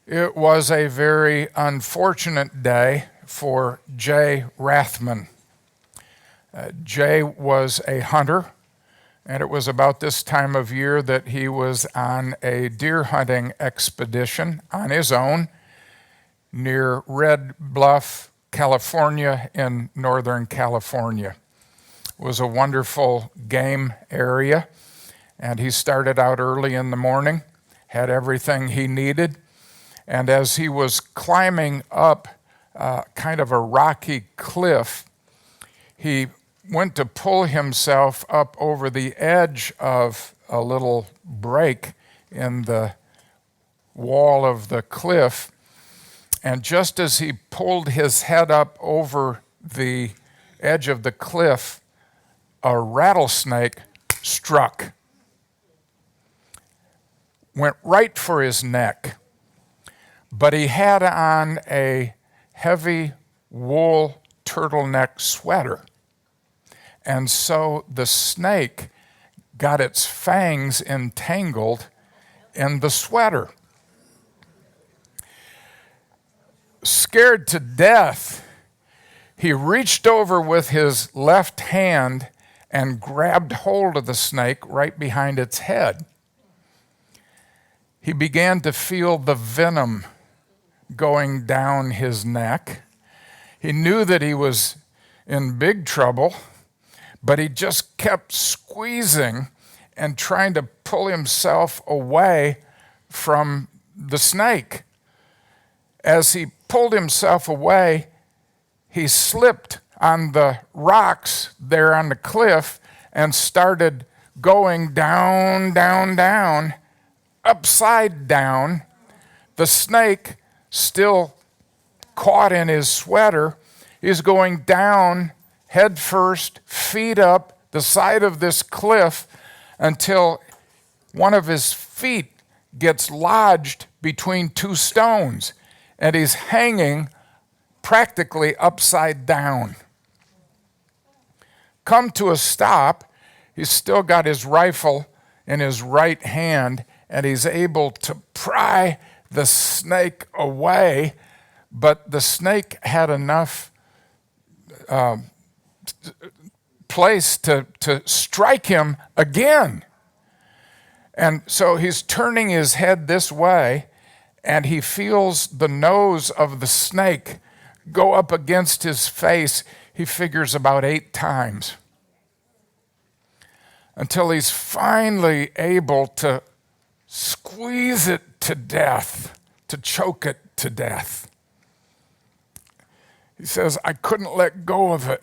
It was a very unfortunate day for Jay Rathman. Jay was a hunter, and it was about this time of year that he was on a deer hunting expedition on his own near Red Bluff, California, in Northern California. It was a wonderful game area, and he started out early in the morning, had everything he needed. And as he was climbing up kind of a rocky cliff, he went to pull himself up over the edge of a little break in the wall of the cliff. And just as he pulled his head up over the edge of the cliff, a rattlesnake struck, went right for his neck. But he had on a heavy wool turtleneck sweater. And so the snake got its fangs entangled in the sweater. Scared to death, he reached over with his left hand and grabbed hold of the snake right behind its head. He began to feel the venom going down his neck. He knew that he was in big trouble, but he just kept squeezing and trying to pull himself away from the snake. As he pulled himself away, he slipped on the rocks there on the cliff and started going down, down, down, upside down. The snake, still caught in his sweater, is going down head first, feet up the side of this cliff until one of his feet gets lodged between two stones, and he's hanging practically upside down. Come to a stop, he's still got his rifle in his right hand, and he's able to pry the snake away, but the snake had enough place to strike him again. And so he's turning his head this way, and he feels the nose of the snake go up against his face. He figures about 8 times until he's finally able to squeeze it to death, to choke it to death. He says, I couldn't let go of it.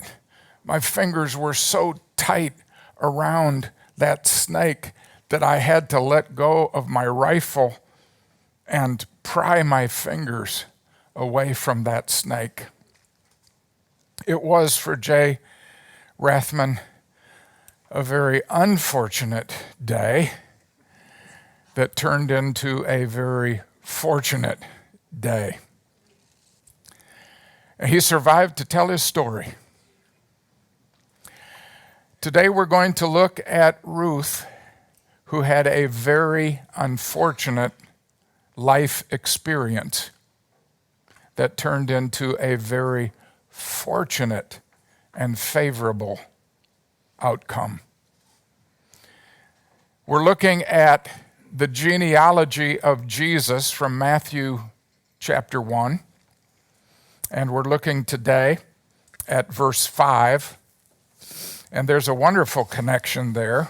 My fingers were so tight around that snake that I had to let go of my rifle and pry my fingers away from that snake. It was for Jay Rathman a very unfortunate day that turned into a very fortunate day. And he survived to tell his story. Today we're going to look at Ruth, who had a very unfortunate life experience that turned into a very fortunate and favorable outcome. We're looking at the genealogy of Jesus from Matthew chapter 1, and we're looking today at verse 5, and there's a wonderful connection there.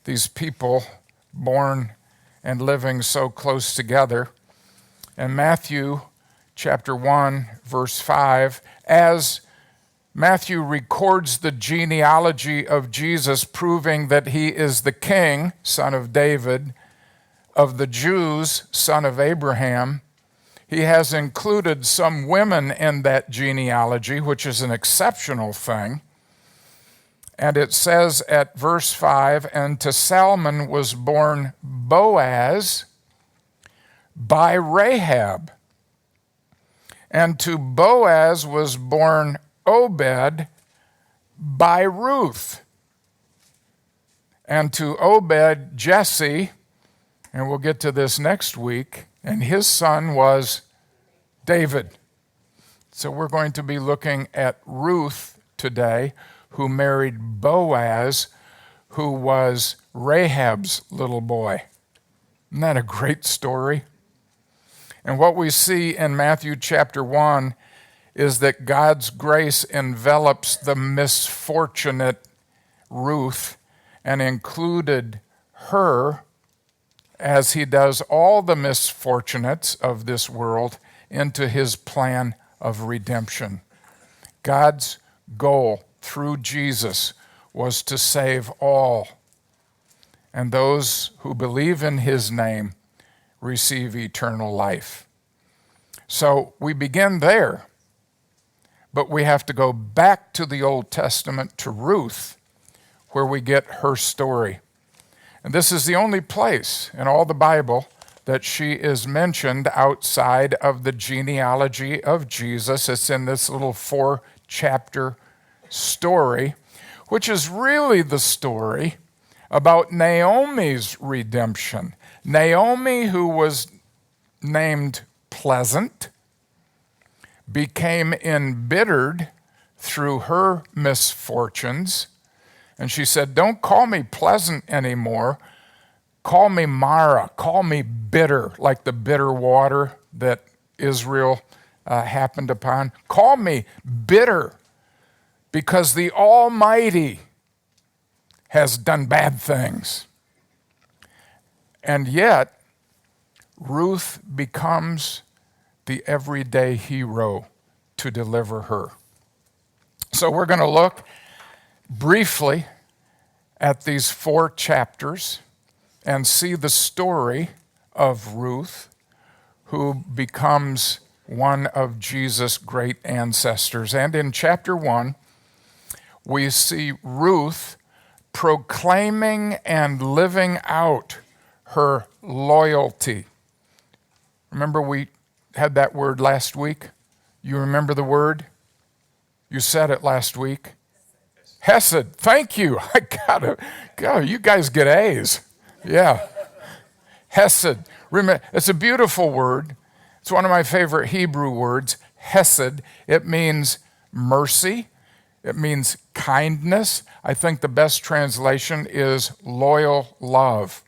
These people born and living so close together. And Matthew chapter 1, verse 5, as Matthew records the genealogy of Jesus, proving that he is the king, son of David, of the Jews, son of Abraham. He has included some women in that genealogy, which is an exceptional thing. And it says at verse 5, and to Salmon was born Boaz by Rahab, and to Boaz was born Obed by Ruth, and to Obed Jesse, and we'll get to this next week, and his son was David. So we're going to be looking at Ruth today, who married Boaz, who was Rahab's little boy. Isn't that a great story? And what we see in Matthew chapter 1 is that God's grace envelops the misfortunate Ruth and included her, as he does all the misfortunates of this world, into his plan of redemption. God's goal through Jesus was to save all, and those who believe in his name receive eternal life. So we begin there, but we have to go back to the Old Testament to Ruth, where we get her story. And this is the only place in all the Bible that she is mentioned outside of the genealogy of Jesus. It's in this little 4-chapter story, which is really the story about Naomi's redemption. Naomi, who was named Pleasant, became embittered through her misfortunes. And she said, "Don't call me pleasant anymore. Call me Mara. Call me bitter, like the bitter water that Israel happened upon. Call me bitter, because the Almighty has done bad things." And yet, Ruth becomes the everyday hero to deliver her. So we're going to look briefly at these 4 chapters and see the story of Ruth, who becomes one of Jesus' great ancestors. And in chapter 1, we see Ruth proclaiming and living out her loyalty. Remember, we had that word last week? You remember the word? You said it last week. Hesed. Thank you. I got it. Go. You guys get A's. Yeah. Hesed. Remember, it's a beautiful word. It's one of my favorite Hebrew words. Hesed. It means mercy. It means kindness. I think the best translation is loyal love.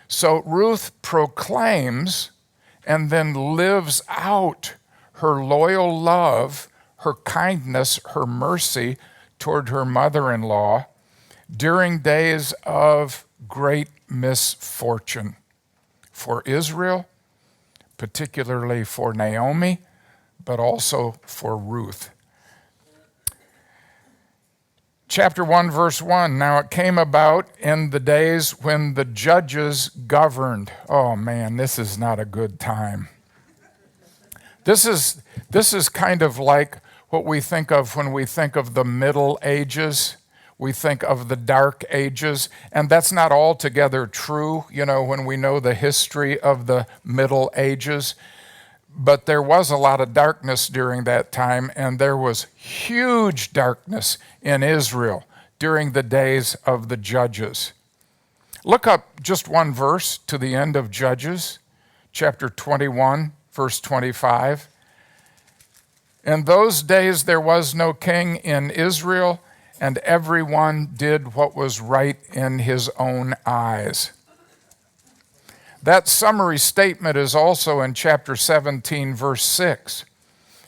So Ruth proclaims and then lives out her loyal love, her kindness, her mercy toward her mother-in-law during days of great misfortune for Israel, particularly for Naomi, but also for Ruth. Chapter 1, verse 1, "Now it came about in the days when the judges governed." Oh man, this is not a good time. This is kind of like what we think of when we think of the Middle Ages. We think of the Dark Ages, and that's not altogether true, when we know the history of the Middle Ages. But there was a lot of darkness during that time, and there was huge darkness in Israel during the days of the Judges. Look up just one verse to the end of Judges, chapter 21, verse 25. "In those days there was no king in Israel, and everyone did what was right in his own eyes." That summary statement is also in chapter 17, verse 6.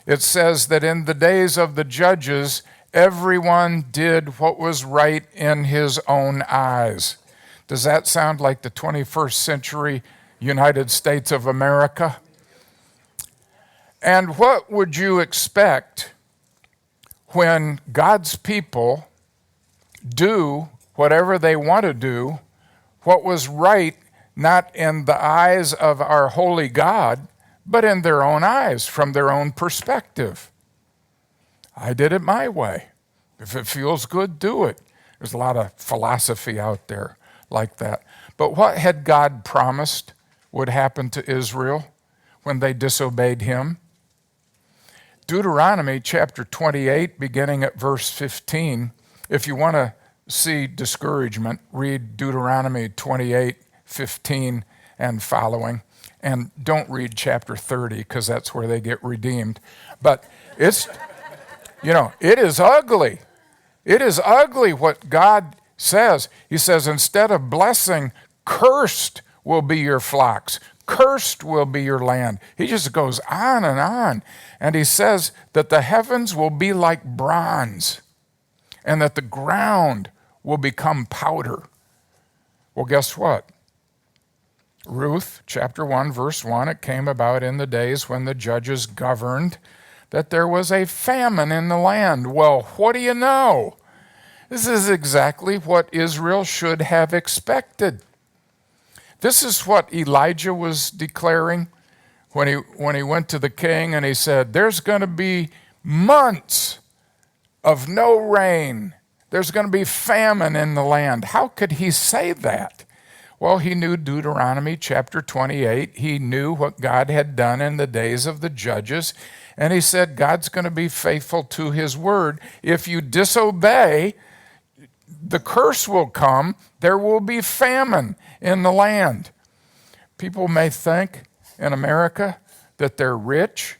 It says that in the days of the judges, everyone did what was right in his own eyes. Does that sound like the 21st century United States of America? And what would you expect when God's people do whatever they want to do, what was right, not in the eyes of our holy God, but in their own eyes, from their own perspective? I did it my way. If it feels good, do it. There's a lot of philosophy out there like that. But what had God promised would happen to Israel when they disobeyed him? Deuteronomy chapter 28, beginning at verse 15. If you want to see discouragement, read Deuteronomy 28, 15 and following. And don't read chapter 30 because that's where they get redeemed. But it's, it is ugly. It is ugly what God says. He says, instead of blessing, cursed will be your flocks. Cursed will be your land. He just goes on and on. And he says that the heavens will be like bronze and that the ground will become powder. Well, guess what? Ruth, chapter 1, verse 1, it came about in the days when the judges governed that there was a famine in the land. Well, what do you know? This is exactly what Israel should have expected. This is what Elijah was declaring when he went to the king and he said, there's going to be months of no rain. There's going to be famine in the land. How could he say that? Well, he knew Deuteronomy chapter 28. He knew what God had done in the days of the judges. And he said, God's going to be faithful to his word. If you disobey, the curse will come. There will be famine in the land. People may think in America that they're rich,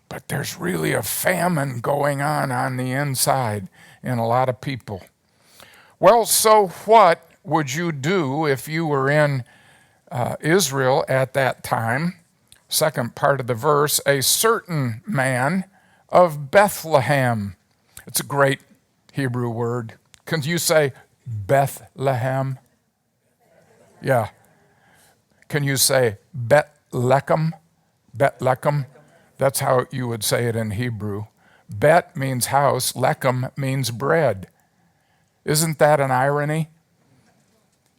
but there's really a famine going on the inside in a lot of people. Well, so what would you do if you were in Israel at that time? Second part of the verse, a certain man of Bethlehem. It's a great Hebrew word. Can you say Bethlehem? Yeah. Can you say Bet-lechem? Bet-lechem. That's how you would say it in Hebrew. Bet means house, lechem means bread. Isn't that an irony?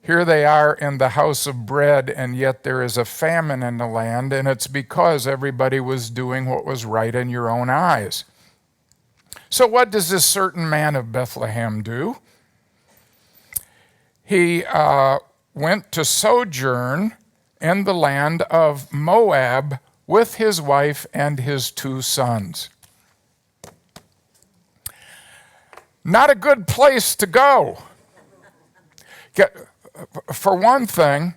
Here they are in the house of bread, and yet there is a famine in the land, and it's because everybody was doing what was right in your own eyes. So what does this certain man of Bethlehem do? He went to sojourn in the land of Moab with his wife and his 2 sons. Not a good place to go. For one thing,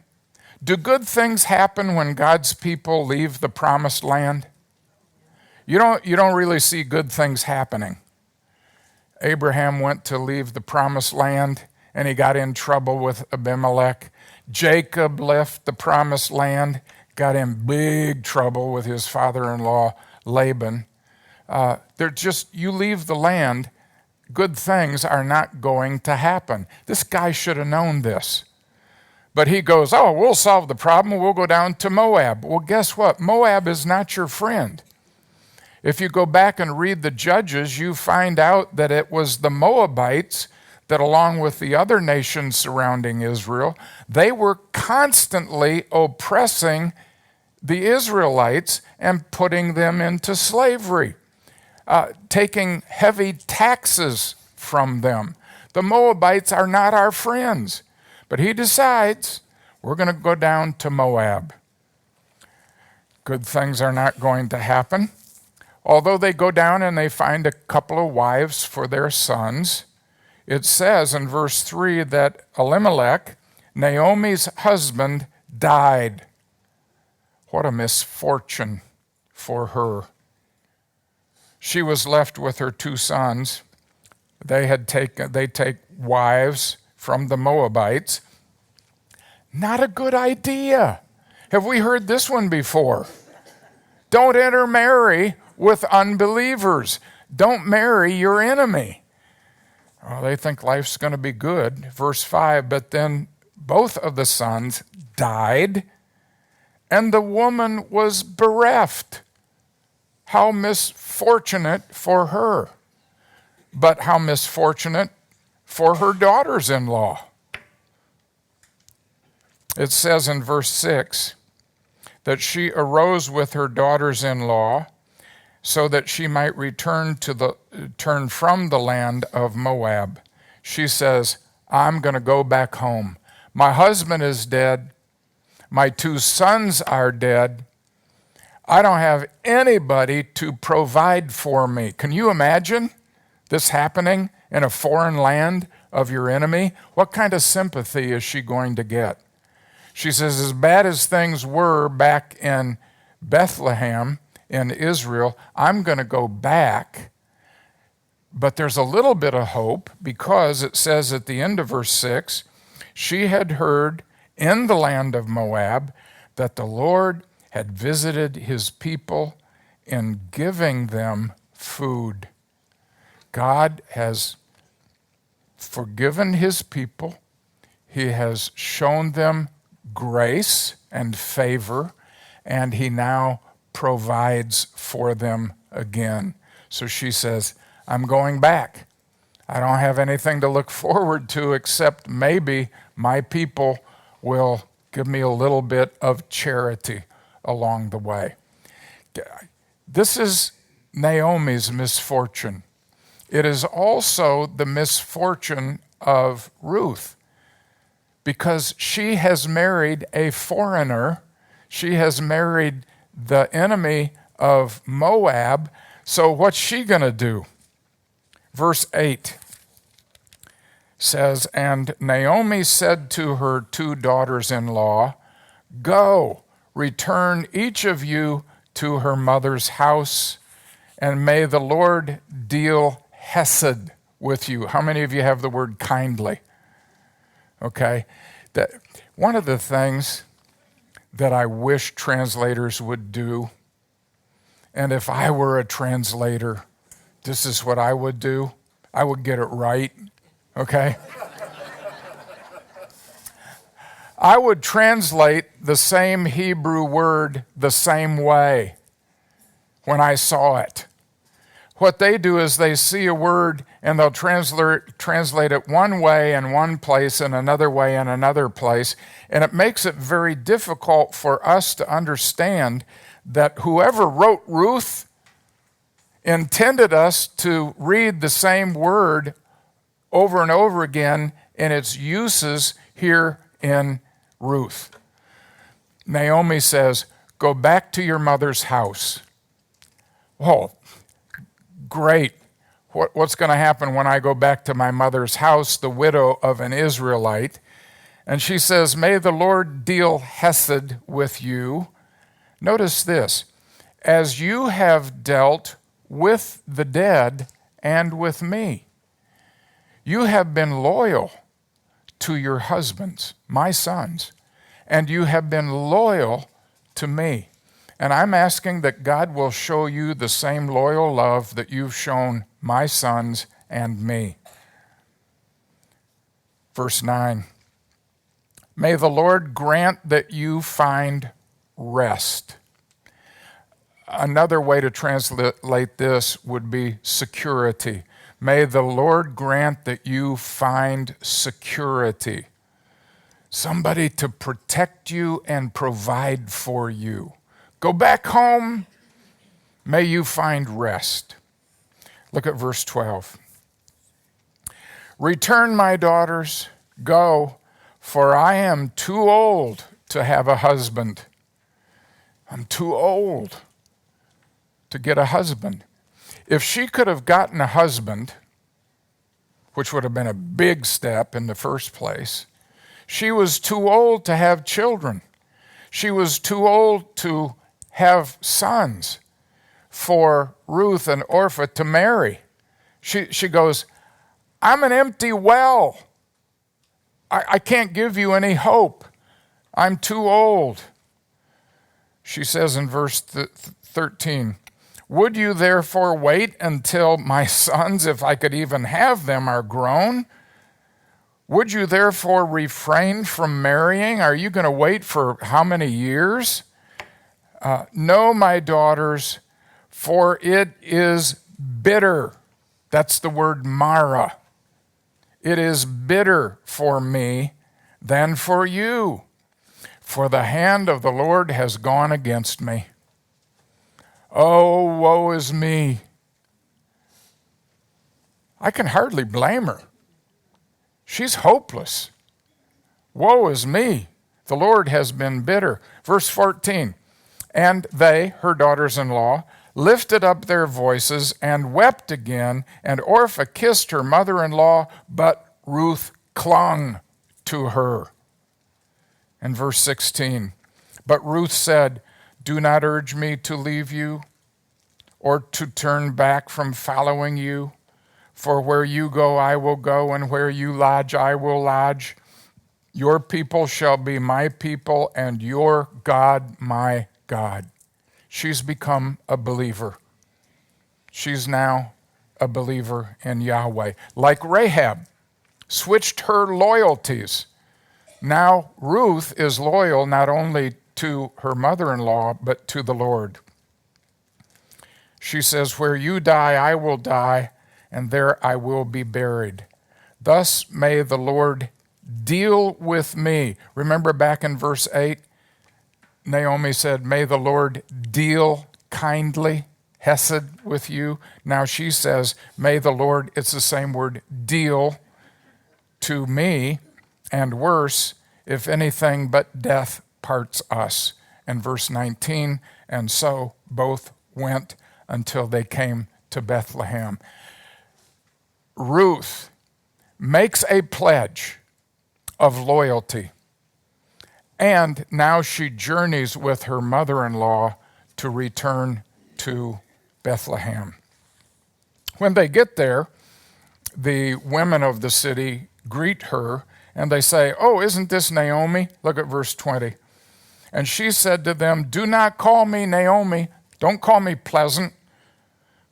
do good things happen when God's people leave the promised land? You don't really see good things happening. Abraham went to leave the promised land, and he got in trouble with Abimelech. Jacob left the promised land, got in big trouble with his father-in-law, Laban. You leave the land, good things are not going to happen. This guy should have known this. But he goes, we'll solve the problem. We'll go down to Moab. Well, guess what? Moab is not your friend. If you go back and read the Judges, you find out that it was the Moabites that, along with the other nations surrounding Israel, they were constantly oppressing the Israelites and putting them into slavery, taking heavy taxes from them. The Moabites are not our friends. But he decides, we're going to go down to Moab. Good things are not going to happen. Although they go down and they find a couple of wives for their sons, it says in verse 3 that Elimelech, Naomi's husband, died. What a misfortune for her. She was left with her 2 sons. They take wives from the Moabites. Not a good idea. Have we heard this one before? Don't intermarry with unbelievers. Don't marry your enemy. Well, they think life's going to be good. Verse 5, but then both of the sons died, and the woman was bereft. How misfortunate for her. But how misfortunate for her daughters-in-law. It says in verse 6 that she arose with her daughters-in-law so that she might turn from the land of Moab. She says, I'm going to go back home. My husband is dead. My 2 sons are dead. I don't have anybody to provide for me. Can you imagine this happening in a foreign land of your enemy? What kind of sympathy is she going to get? She says, as bad as things were back in Bethlehem in Israel, I'm going to go back. But there's a little bit of hope because it says at the end of verse 6, she had heard in the land of Moab that the Lord had visited his people in giving them food. God has forgiven his people. He has shown them grace and favor, and he now provides for them again. So she says, I'm going back. I don't have anything to look forward to except maybe my people will give me a little bit of charity along the way. This is Naomi's misfortune. It is also the misfortune of Ruth because she has married a foreigner. She has married the enemy of Moab. So what's she going to do? Verse 8 says, and Naomi said to her 2 daughters-in-law, go, return each of you to her mother's house, and may the Lord deal hesed with you. How many of you have the word kindly? Okay. One of the things that I wish translators would do, and if I were a translator, this is what I would do. I would get it right, okay? I would translate the same Hebrew word the same way when I saw it. What they do is they see a word and they'll translate it one way in one place and another way in another place, and it makes it very difficult for us to understand that whoever wrote Ruth intended us to read the same word over and over again in its uses here in Ruth. Naomi says, go back to your mother's house. Oh, great. What's going to happen when I go back to my mother's house, the widow of an Israelite? And she says, may the Lord deal hesed with you. Notice this, as you have dealt with the dead and with me. You have been loyal to your husbands, my sons, and you have been loyal to me. And I'm asking that God will show you the same loyal love that you've shown my sons and me. Verse 9, may the Lord grant that you find rest. Another way to translate this would be security. May the Lord grant that you find security. Somebody to protect you and provide for you. Go back home. May you find rest. Look at verse 12. Return, my daughters, go, for I am too old to have a husband. I'm too old to get a husband. If she could have gotten a husband, which would have been a big step in the first place, she was too old to have children. She was too old to have sons for Ruth and Orpah to marry. She goes, I'm an empty well. I can't give you any hope. I'm too old. She says in verse 13, would you therefore wait until my sons, if I could even have them, are grown? Would you therefore refrain from marrying? Are you going to wait for how many years? No, my daughters, for it is bitter. That's the word Mara. It is bitter for me than for you, for the hand of the Lord has gone against me. Oh, woe is me. I can hardly blame her. She's hopeless. Woe is me. The Lord has been bitter. Verse 14, and they, her daughters-in-law, lifted up their voices and wept again, and Orpah kissed her mother-in-law, but Ruth clung to her. And verse 16, but Ruth said, do not urge me to leave you or to turn back from following you. For where you go, I will go, and where you lodge, I will lodge. Your people shall be my people, and your God my God. She's become a believer. She's now a believer in Yahweh. Like Rahab, switched her loyalties. Now Ruth is loyal not only to her mother-in-law, but to the Lord. She says, where you die, I will die, and there I will be buried. Thus may the Lord deal with me. Remember back in verse 8, Naomi said, may the Lord deal kindly, hesed, with you. Now she says, may the Lord, it's the same word, deal to me, and worse, if anything but death parts us. And verse 19, and so both went until they came to Bethlehem. Ruth makes a pledge of loyalty, and now she journeys with her mother-in-law to return to Bethlehem. When they get there, the women of the city greet her, and they say, oh, isn't this Naomi? Look at verse 20. And she said to them, do not call me Naomi. Don't call me pleasant.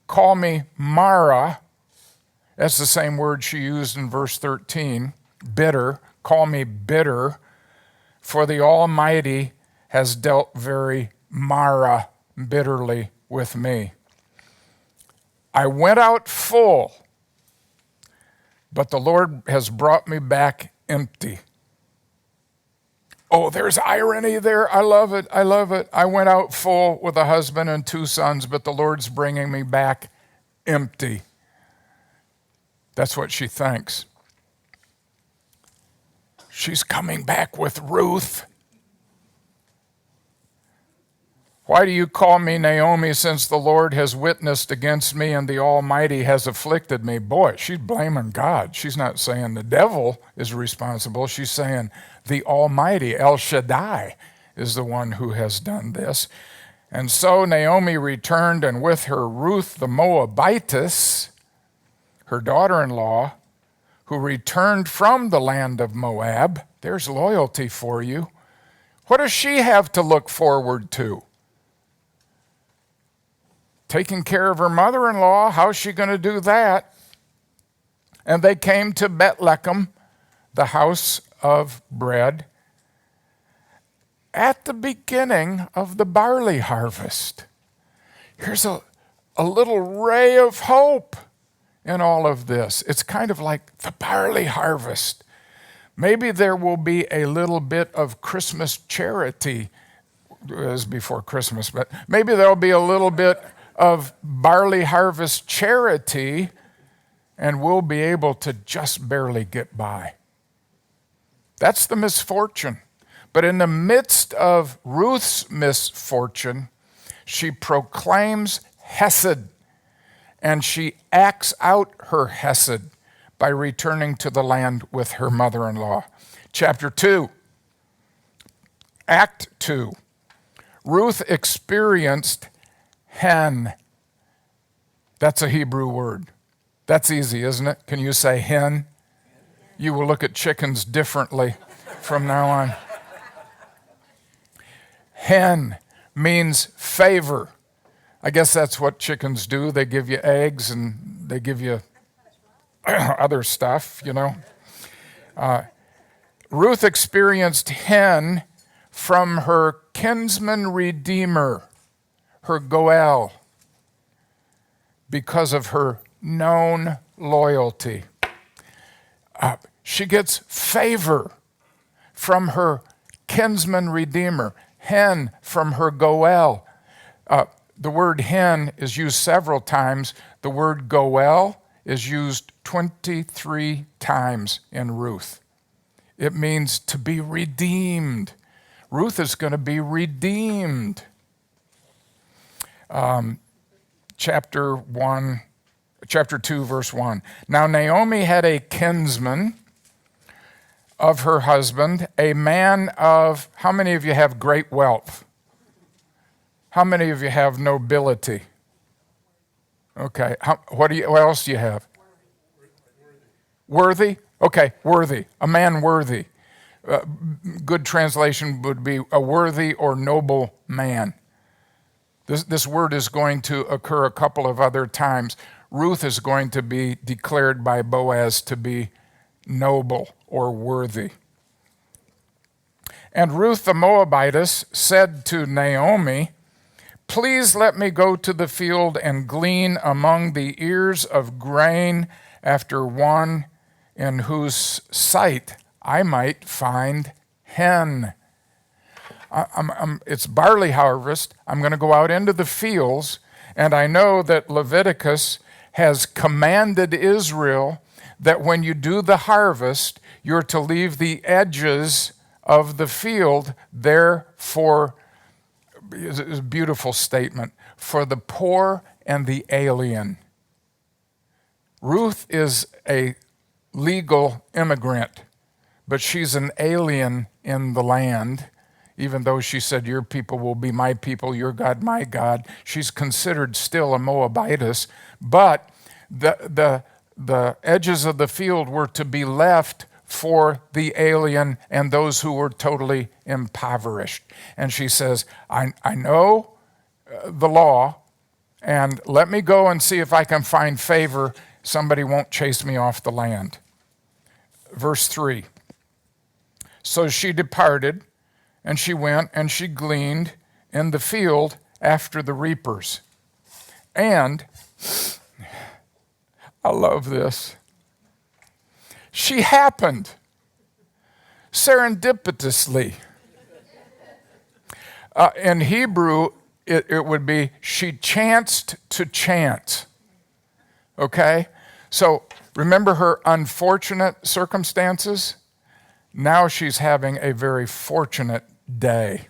Call me Mara. That's the same word she used in verse 13, bitter. Call me bitter, for the Almighty has dealt very Mara, bitterly with me. I went out full, but the Lord has brought me back empty. Oh, there's irony there. I love it. I love it. I went out full with a husband and 2 sons, but the Lord's bringing me back empty. That's what she thinks. She's coming back with Ruth. Why do you call me Naomi, since the Lord has witnessed against me and the Almighty has afflicted me? Boy, she's blaming God. She's not saying the devil is responsible. She's saying the Almighty, El Shaddai, is the one who has done this. And so Naomi returned, and with her Ruth the Moabitess, her daughter-in-law, who returned from the land of Moab. There's loyalty for you. What does she have to look forward to? Taking care of her mother-in-law. How's she going to do that? And they came to Bethlehem, the house of bread, at the beginning of the barley harvest. Here's a little ray of hope in all of this. It's kind of like the barley harvest. Maybe there will be a little bit of Christmas charity. It was before Christmas, but maybe there'll be a little bit of barley harvest charity, and we'll be able to just barely get by. That's the misfortune. But in the midst of Ruth's misfortune, she proclaims hesed, and she acts out her hesed by returning to the land with her mother-in-law. Chapter 2, Act 2. Ruth experienced hen. That's a Hebrew word. That's easy, isn't it? Can you say hen? You will look at chickens differently from now on. Hen means favor. I guess that's what chickens do. They give you eggs and they give you other stuff, you know. Ruth experienced hen from her kinsman redeemer, her Goel, because of her known loyalty. She gets favor from her kinsman redeemer, hen from her Goel. The word hen is used several times. The word Goel is used 23 times in Ruth. It means to be redeemed. Ruth is going to be redeemed. Chapter 2, verse 1. Now Naomi had a kinsman, of her husband, a man of, how many of you have great wealth? How many of you have nobility? Okay, what else do you have? Worthy? Okay, worthy. A man worthy. Good translation would be a worthy or noble man. This word is going to occur a couple of other times. Ruth is going to be declared by Boaz to be noble or worthy. And Ruth the Moabitess said to Naomi, "Please let me go to the field and glean among the ears of grain after one in whose sight I might find hen." It's barley harvest. I'm going to go out into the fields, and I know that Leviticus has commanded Israel that when you do the harvest, you're to leave the edges of the field there for, it's a beautiful statement, for the poor and the alien. Ruth is a legal immigrant, but she's an alien in the land. Even though she said, "Your people will be my people, your God my God," she's considered still a Moabitess. But the edges of the field were to be left for the alien and those who were totally impoverished. And she says, I know the law, and let me go and see if I can find favor. Somebody won't chase me off the land. Verse 3. So she departed, and she went and she gleaned in the field after the reapers. And I love this. She happened serendipitously. In Hebrew, it would be she chanced to chance. Okay? So remember her unfortunate circumstances? Now she's having a very fortunate day.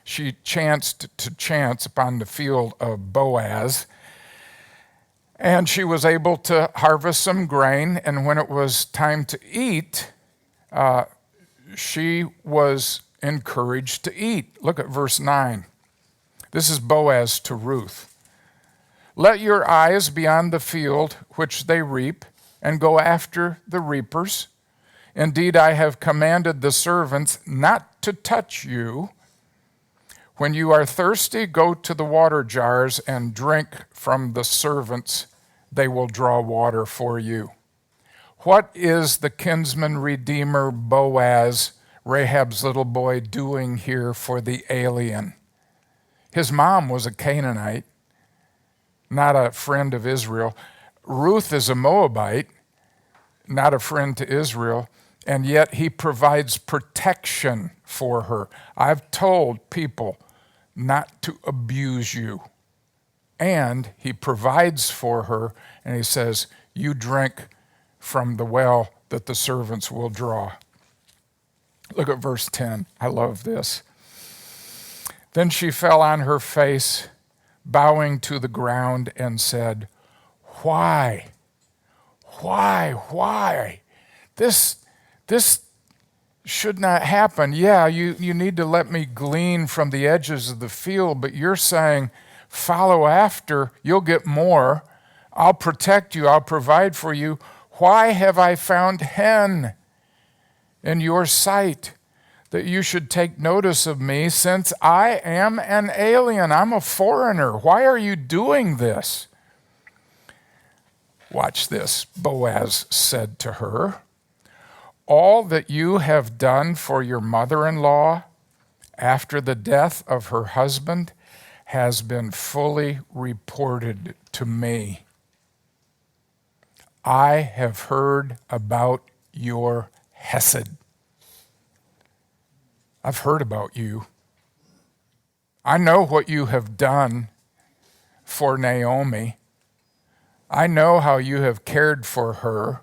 She chanced to chance upon the field of Boaz, and she was able to harvest some grain, and when it was time to eat, she was encouraged to eat. Look at verse 9. This is Boaz to Ruth. "Let your eyes be on the field which they reap, and go after the reapers. Indeed, I have commanded the servants not to touch you. When you are thirsty, go to the water jars and drink from the servants. They will draw water for you." What is the kinsman redeemer Boaz, Rahab's little boy, doing here for the alien? His mom was a Canaanite, not a friend of Israel. Ruth is a Moabite, not a friend to Israel, and yet he provides protection for her. I've told people not to abuse you. And he provides for her, and he says, "You drink from the well that the servants will draw." Look at verse 10. I love this. "Then she fell on her face, bowing to the ground, and said, 'Why? This should not happen. Yeah, you need to let me glean from the edges of the field, but you're saying, follow after, you'll get more. I'll protect you, I'll provide for you. Why have I found hen in your sight, that you should take notice of me, since I am an alien? I'm a foreigner. Why are you doing this?' Watch this. Boaz said to her, 'All that you have done for your mother-in-law after the death of her husband has been fully reported to me. I have heard about your hesed.'" I've heard about you. I know what you have done for Naomi. I know how you have cared for her.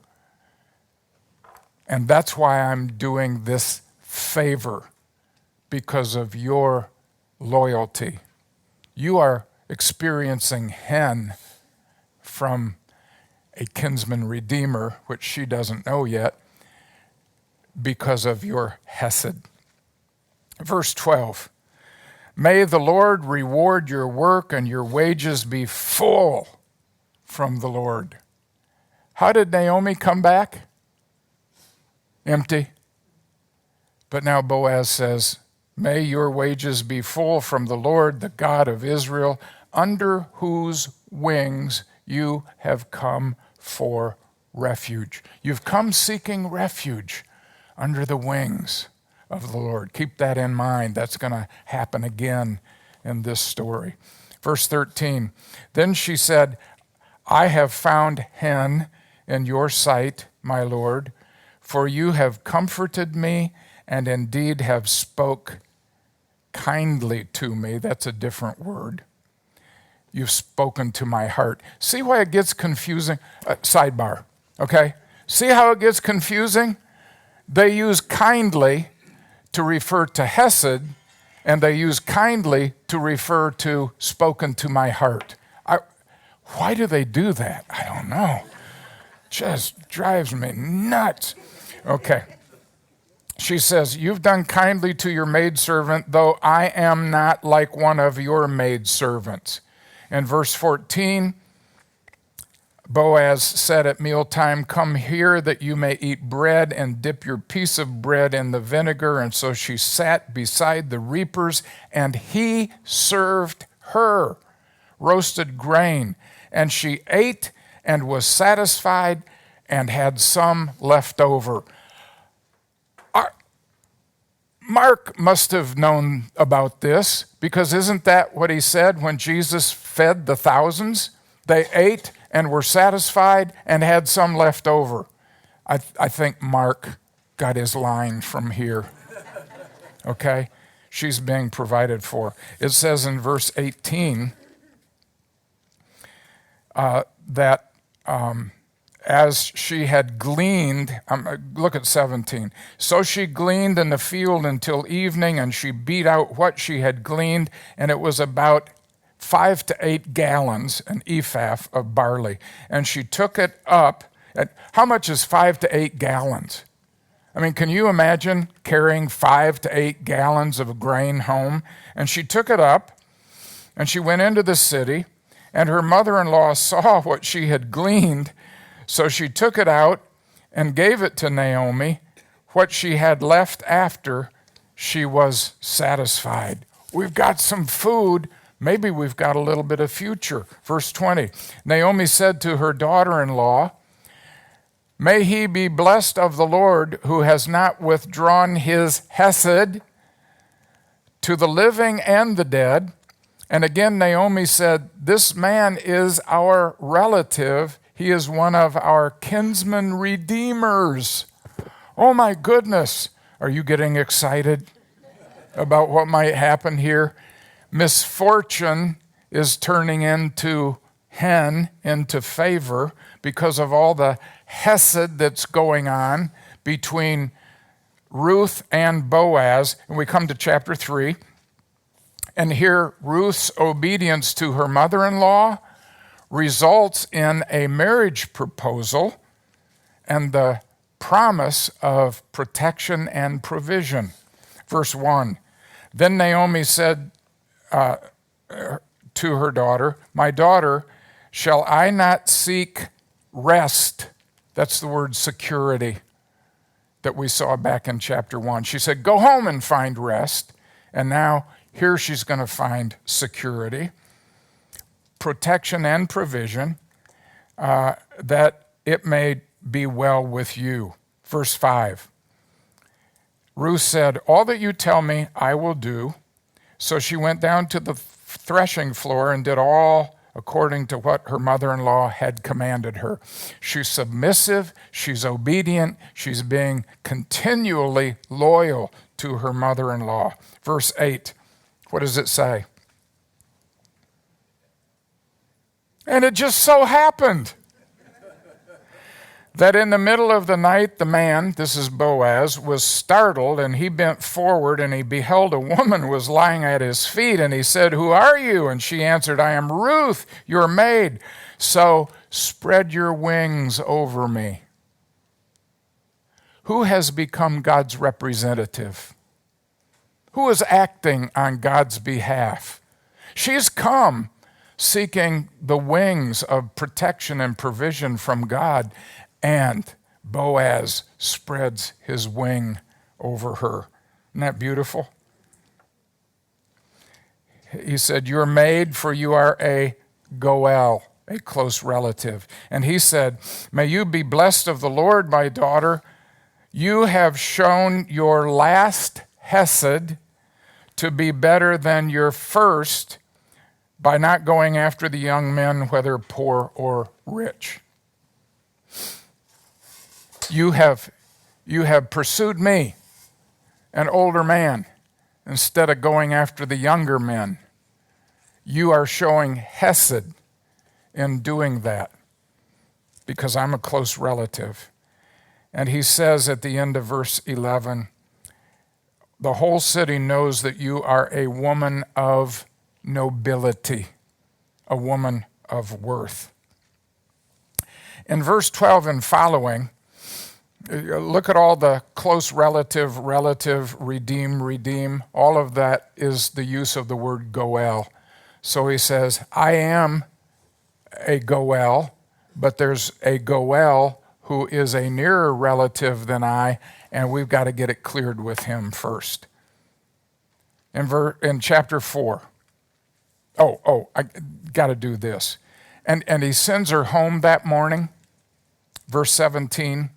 And that's why I'm doing this favor, because of your loyalty. You are experiencing hen from a kinsman redeemer, which she doesn't know yet. because of your hesed. Verse 12, may the Lord reward your work and your wages be full from the Lord. How did Naomi come back? Empty. But now Boaz says, may your wages be full from the Lord, the God of Israel, under whose wings you have come for refuge. You've come seeking refuge under the wings of the Lord. Keep that in mind. That's going to happen again in this story. Verse 13, then she said, I have found hen in your sight, my Lord, for you have comforted me and indeed have spoke kindly to me. That's a different word. You've spoken to my heart. See why it gets confusing? Sidebar, okay? See how it gets confusing? They use kindly to refer to hesed, and they use kindly to refer to spoken to my heart. Why do they do that? I don't know. Just drives me nuts. Okay. She says, you've done kindly to your maidservant, though I am not like one of your maidservants. In verse 14, Boaz said at mealtime, come here that you may eat bread and dip your piece of bread in the vinegar. And so she sat beside the reapers, and he served her roasted grain. And she ate and was satisfied and had some left over. Mark must have known about this, because isn't that what he said when Jesus fed the thousands? They ate and were satisfied and had some left over. I think Mark got his line from here. Okay? She's being provided for. It says in verse 18 that as she had gleaned, look at 17. So she gleaned in the field until evening, and she beat out what she had gleaned, and it was about 5 to 8 gallons, an ephah of barley. And she took it up. How much is 5 to 8 gallons? I mean, can you imagine carrying 5 to 8 gallons of grain home? And she took it up, and she went into the city, and her mother-in-law saw what she had gleaned. So she took it out and gave it to Naomi, what she had left after she was satisfied. We've got some food. Maybe we've got a little bit of future. Verse 20, Naomi said to her daughter-in-law, may he be blessed of the Lord, who has not withdrawn his hesed to the living and the dead. And again, Naomi said, this man is our relative. He is one of our kinsman redeemers. Oh my goodness. Are you getting excited about what might happen here? Misfortune is turning into favor because of all the hesed that's going on between Ruth and Boaz. And we come to chapter 3. And here Ruth's obedience to her mother-in-law results in a marriage proposal and the promise of protection and provision. Verse 1, then Naomi said to her daughter, my daughter, shall I not seek rest? That's the word security that we saw back in chapter 1. She said, go home and find rest. And now here she's going to find security, protection and provision, that it may be well with you. Verse 5, Ruth said, all that you tell me I will do. So she went down to the threshing floor and did all according to what her mother-in-law had commanded her. She's submissive, she's obedient, she's being continually loyal to her mother-in-law. Verse 8, what does it say? And it just so happened that in the middle of the night, the man, this is Boaz, was startled, and he bent forward, and he beheld a woman was lying at his feet, and he said, who are you? And she answered, I am Ruth, your maid. So spread your wings over me. Who has become God's representative? Who is acting on God's behalf? She's come seeking the wings of protection and provision from God, and Boaz spreads his wing over her. Isn't that beautiful? He said, "You're made, for you are a Goel," a close relative. And he said, "May you be blessed of the Lord, my daughter. You have shown your last hesed to be better than your first by not going after the young men, whether poor or rich. You have pursued me, an older man, instead of going after the younger men. You are showing hesed in doing that because I'm a close relative." And he says at the end of verse 11, "The whole city knows that you are a woman of nobility, a woman of worth." In verse 12 and following, look at all the close relative, redeem. All of that is the use of the word goel. So he says, I am a goel, but there's a goel who is a nearer relative than I, and we've got to get it cleared with him first. In chapter 4, I got to do this. And he sends her home that morning, verse 17,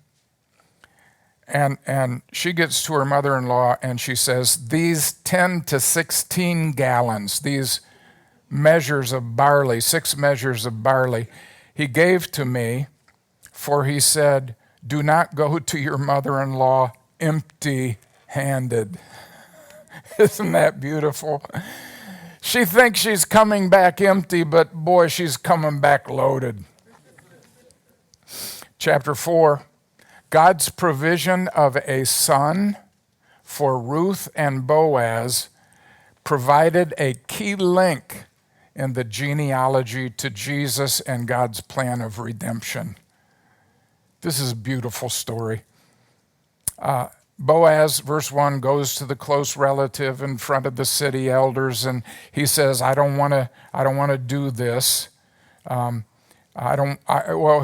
and she gets to her mother-in-law and she says, "These 10 to 16 gallons, these measures of barley, 6 measures of barley, he gave to me, for he said, 'Do not go to your mother-in-law empty-handed.'" Isn't that beautiful? She thinks she's coming back empty, but boy, she's coming back loaded. Chapter 4, God's provision of a son for Ruth and Boaz provided a key link in the genealogy to Jesus and God's plan of redemption. This is a beautiful story. Boaz, verse 1, goes to the close relative in front of the city elders, and he says, I don't want to do this. He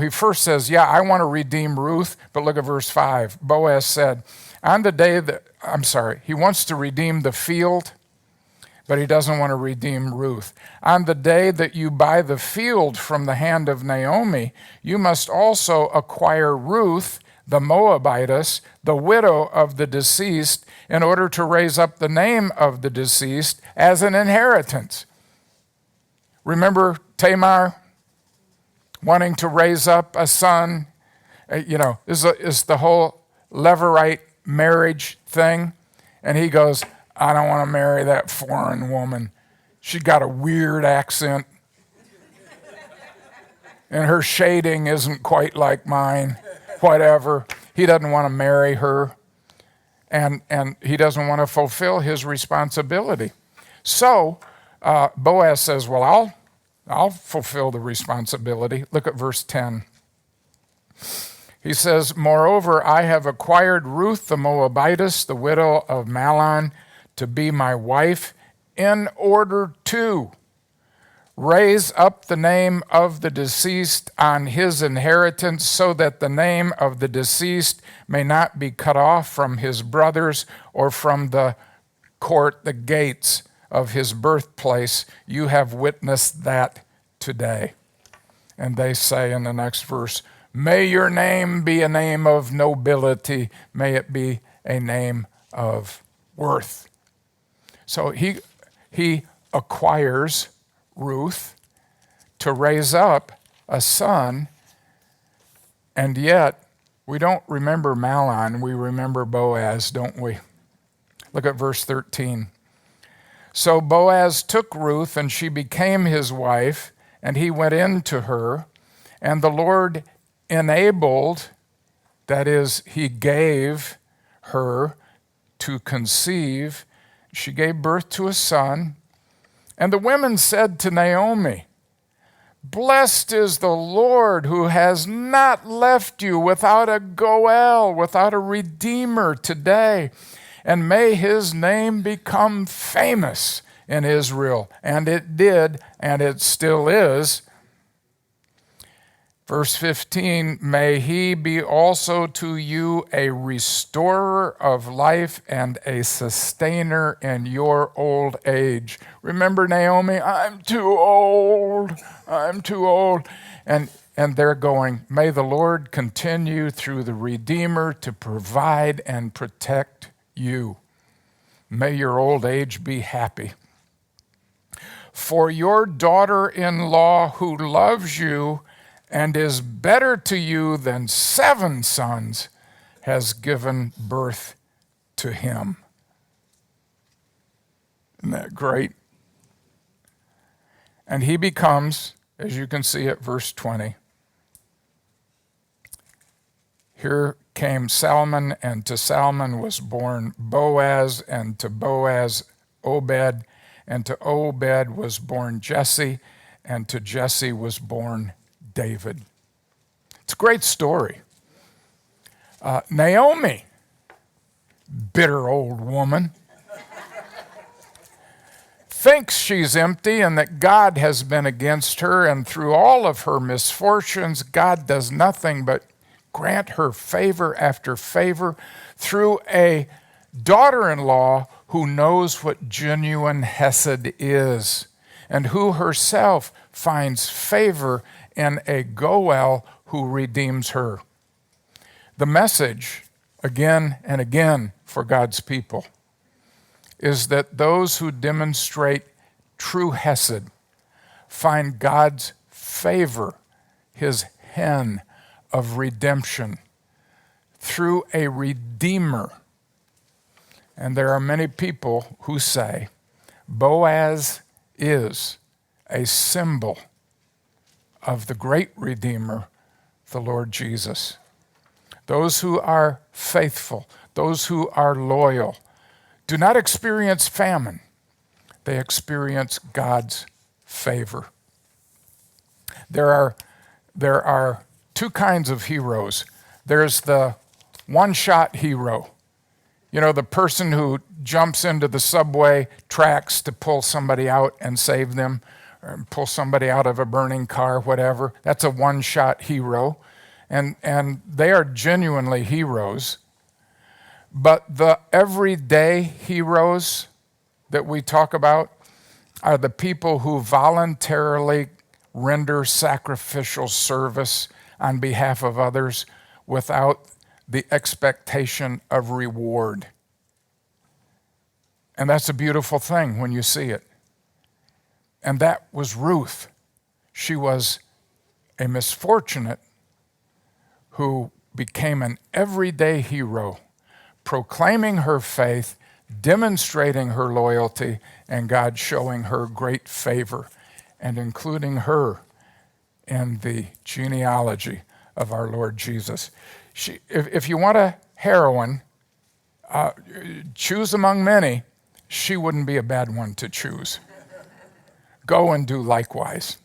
first says, I want to redeem Ruth, but look at verse 5. Boaz said, he wants to redeem the field, but he doesn't want to redeem Ruth. "On the day that you buy the field from the hand of Naomi, you must also acquire Ruth, the Moabitess, the widow of the deceased, in order to raise up the name of the deceased as an inheritance." Remember Tamar wanting to raise up a son? Is the whole Levirate marriage thing. And he goes, "I don't want to marry that foreign woman. She's got a weird accent, and her shading isn't quite like mine." Whatever. He doesn't want to marry her, and he doesn't want to fulfill his responsibility. So Boaz says, "Well, I'll fulfill the responsibility." Look at verse 10. He says, "Moreover, I have acquired Ruth the Moabitess, the widow of Mahlon, to be my wife, in order to raise up the name of the deceased on his inheritance, so that the name of the deceased may not be cut off from his brothers or from the court, the gates of his birthplace. You have witnessed that today." And they say in the next verse, "May your name be a name of nobility. May it be a name of worth." So he acquires Ruth to raise up a son, and yet we don't remember Mahlon, we remember Boaz, don't we? Look at verse 13. "So Boaz took Ruth, and she became his wife, and he went in to her, and the Lord enabled," that is, he gave her to conceive. She gave birth to a son. And the women said to Naomi, Blessed is the Lord who has not left you without a Goel, without a Redeemer today. And may his name become famous in Israel. And it did, and it still is. Verse 15, may he be also to you a restorer of life and a sustainer in your old age. Remember Naomi, I'm too old. And they're going, may the Lord continue through the Redeemer to provide and protect you. May your old age be happy. For your daughter-in-law who loves you and is better to you than 7 sons, has given birth to him. Isn't that great? And he becomes, as you can see at verse 20, here came Salmon, and to Salmon was born Boaz, and to Boaz Obed, and to Obed was born Jesse, and to Jesse was born David. It's a great story. Naomi, bitter old woman, thinks she's empty and that God has been against her, and through all of her misfortunes, God does nothing but grant her favor after favor through a daughter-in-law who knows what genuine hesed is, and who herself finds favor in a Goel who redeems her. The message, again and again for God's people, is that those who demonstrate true hesed find God's favor, his hen of redemption, through a redeemer. And there are many people who say Boaz is a symbol of the great Redeemer, the Lord Jesus. Those who are faithful, those who are loyal, do not experience famine. They experience God's favor. There are 2 kinds of heroes. There's the one-shot hero. You know, the person who jumps into the subway tracks to pull somebody out and save them, or pull somebody out of a burning car, whatever. That's a one-shot hero. And they are genuinely heroes. But the everyday heroes that we talk about are the people who voluntarily render sacrificial service on behalf of others without the expectation of reward. And that's a beautiful thing when you see it. And that was Ruth. She was a misfortunate who became an everyday hero, proclaiming her faith, demonstrating her loyalty, and God showing her great favor, and including her in the genealogy of our Lord Jesus. If you want a heroine, choose among many, she wouldn't be a bad one to choose. Go and do likewise.